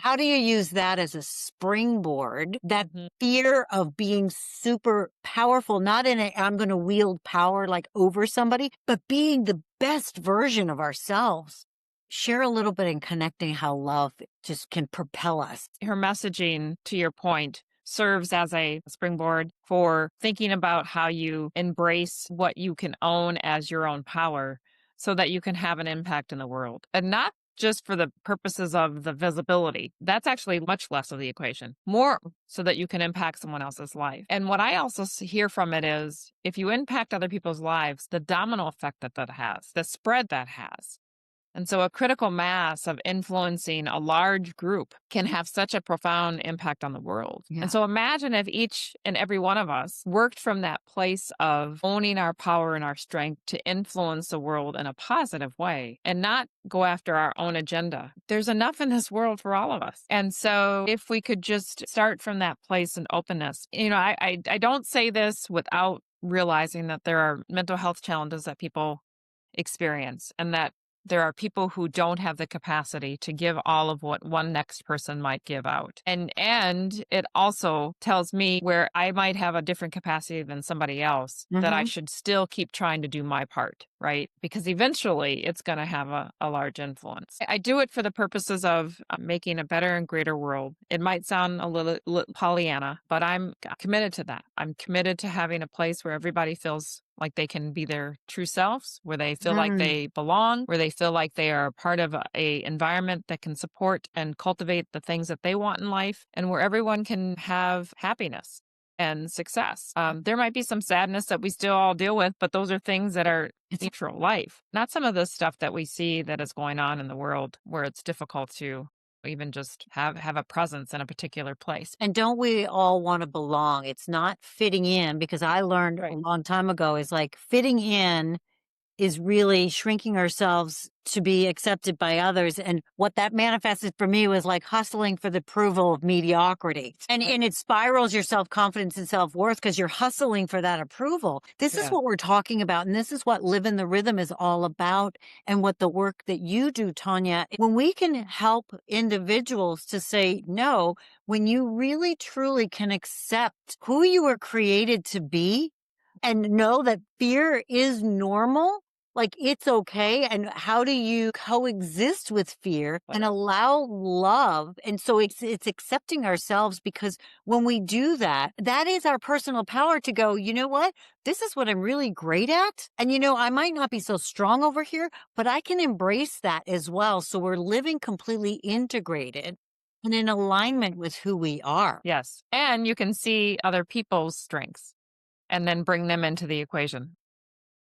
how do you use that as a springboard? That fear of being super powerful, not in a, I'm going to wield power like over somebody, but being the best version of ourselves. Share a little bit in connecting how love just can propel us. Her messaging, to your point, serves as a springboard for thinking about how you embrace what you can own as your own power so that you can have an impact in the world. And not just for the purposes of the visibility. That's actually much less of the equation. More so that you can impact someone else's life. And what I also hear from it is if you impact other people's lives, the domino effect that has, the spread that has. And so a critical mass of influencing a large group can have such a profound impact on the world. Yeah. And so imagine if each and every one of us worked from that place of owning our power and our strength to influence the world in a positive way and not go after our own agenda. There's enough in this world for all of us. And so if we could just start from that place and openness, I don't say this without realizing that there are mental health challenges that people experience and that there are people who don't have the capacity to give all of what one next person might give out. And it also tells me where I might have a different capacity than somebody else that I should still keep trying to do my part, right? Because eventually it's going to have a large influence. I do it for the purposes of making a better and greater world. It might sound a little Pollyanna, but I'm committed to that. I'm committed to having a place where everybody feels like they can be their true selves, where they feel like they belong, where they feel like they are part of a environment that can support and cultivate the things that they want in life, and where everyone can have happiness and success. There might be some sadness that we still all deal with, but those are things that are natural life, not some of the stuff that we see that is going on in the world where it's difficult to even just have a presence in a particular place. And don't we all want to belong? It's not fitting in, because I learned a long time ago is like fitting in is really shrinking ourselves to be accepted by others. And what that manifested for me was like hustling for the approval of mediocrity. And it spirals your self-confidence and self-worth because you're hustling for that approval. This is what we're talking about. And this is what Livin the Rhythm is all about. And what the work that you do, Tonya, when we can help individuals to say no, when you really truly can accept who you were created to be and know that fear is normal, like it's okay. And how do you coexist with fear and allow love? And so it's accepting ourselves, because when we do that, that is our personal power to go, you know what? This is what I'm really great at. And I might not be so strong over here, but I can embrace that as well. So we're living completely integrated and in alignment with who we are. Yes. And you can see other people's strengths and then bring them into the equation.